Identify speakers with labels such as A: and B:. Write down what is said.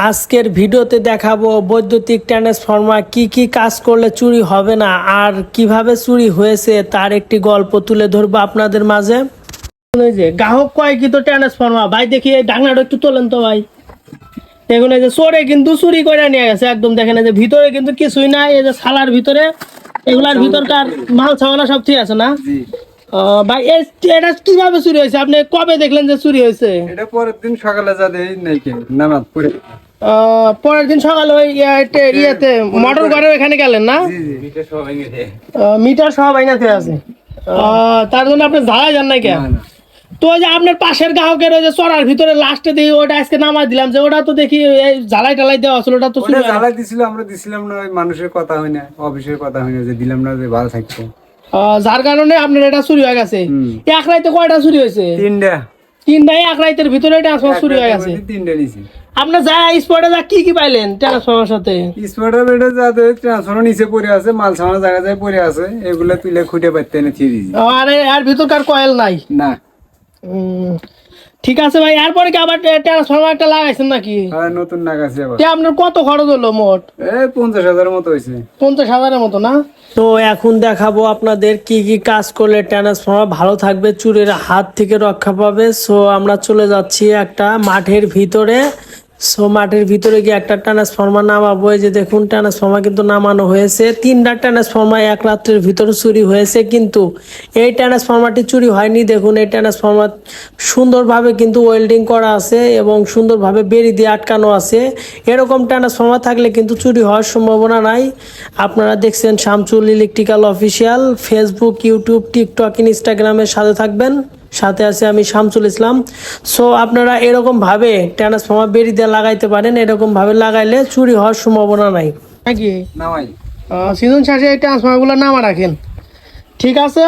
A: আজকের ভিডিওতে দেখাবো বৈদ্যুতিক ট্রান্সফরমার কি কাজ করলে চুরি হবে না আর কিভাবে চুরি হয়েছে তার একটি গল্প তুলে ধরবো আপনাদের মাঝে। এই যে গ্রাহক কয় কি তো ট্রান্সফরমার ভাই, দেখি এই ঢাকনাটা একটু তোলেন তো ভাই। দেখুন এই যে চোরে কিন্তু চুরি করে নিয়ে গেছে একদম। দেখেন এই যে ভিতরে কিন্তু কিছুই নাই, এই যে সালার ভিতরে এগুলার ভিতরকার মাল ছাওয়ালা সব ঠিক আছে না ভাই? এটা কিভাবে চুরি হয়েছে, আপনি কবে দেখলেন যে চুরি হয়েছে?
B: এটা পরের দিন সকালে যা দেই নাকি নামাজ পড়ে
A: পরের দিন সকালে ওই ইয়েতে মোটর ঘরের এখানে গেলেন না? মিটার সহ বাইনাতে আছে। তার জন্য আপনি ঝাড়াই যান নাই কেন? তো ওই যে আপনার পাশের গ্রাহকের ওই যে চড়ার ভিতরে লাস্টে দিয়ে ওটা আজকে নামাই দিলাম, যে ওটা তো দেখি এই ঝালাই টালাই দেওয়া ছিল, ওটা তো
B: জ্বালাই দিছিল, আমরা দিছিলাম না। ওই মানুষের কথা হয় না, অফিসের কথা হয় না, যে দিলাম না যে ভালো থাকতো,
A: যার কারণে আপনার এটা চুরি হয়ে গেছে। এক রাইতে কয়টা চুরি হয়েছে? তিনটা এক রাইতের ভিতরে ট্রান্সফরমার চুরি হয়ে গেছে।
B: তিনটা নিছি।
A: আপনি যা স্পটে যা কি পাইলেন ট্রান্সফরমার সাথে?
B: স্পটে বেডে যাতে ট্রান্সফরমার নিচে পড়ে আছে, মাল সামানা জায়গা যায় পড়ে আছে, এগুলা তুলে খুঁটে পাইতে এনে থিয়ে দিছি।
A: আরে আর ভিতরকার কয়েল নাই
B: না।
A: ঠিক আছে ভাই, এরপরে কি আবার ট্রান্সফরমার একটা লাগাইছেন নাকি?
B: হ্যাঁ, নতুন লাগাইছি আবার।
A: আপনার কত খরচ হলো মোট?
B: 50,000 মতো হয়েছে।
A: 50,000 মতো না? তো এখন দেখাবো আপনাদের কি কাজ করলে ট্রান্সফরমার ভালো থাকবে, চুরির হাত থেকে রক্ষা পাবে। সো আমরা চলে যাচ্ছি একটা মাঠের ভিতরে। সো মাঠের ভিতরে গিয়ে একটা ট্রান্সফরমার নামাবো। এই যে দেখুন ট্রান্সফরমার কিন্তু নামানো হয়েছে। 3টা ট্রান্সফরমার এক রাত্রের ভিতরে চুরি হয়েছে, কিন্তু এই ট্রান্সফরমারটি চুরি হয়নি। দেখুন এই ট্রান্সফরমার সুন্দরভাবে কিন্তু ওয়েল্ডিং করা আছে এবং সুন্দরভাবে বেড়ি দিয়ে আটকানো আছে। এরকম ট্রান্সফরমার থাকলে কিন্তু চুরি হওয়ার সম্ভাবনা নাই। আপনারা দেখছেন Shamsul electrical official. Facebook, YouTube, TikTok, ইনস্টাগ্রামের সাথে থাকবেন। সাথে আছে আমি শামসুল ইসলাম। সো আপনারা এরকমভাবে ট্রান্সফরমার বেরি দিয়ে লাগাইতে পারেন। এরকমভাবে লাগাইলে চুরি হওয়ার সম্ভাবনা নাই নাকি?
B: নামাই
A: সিজন শেষে এই ট্রান্সফরমারগুলো নামা রাখেন, ঠিক আছে?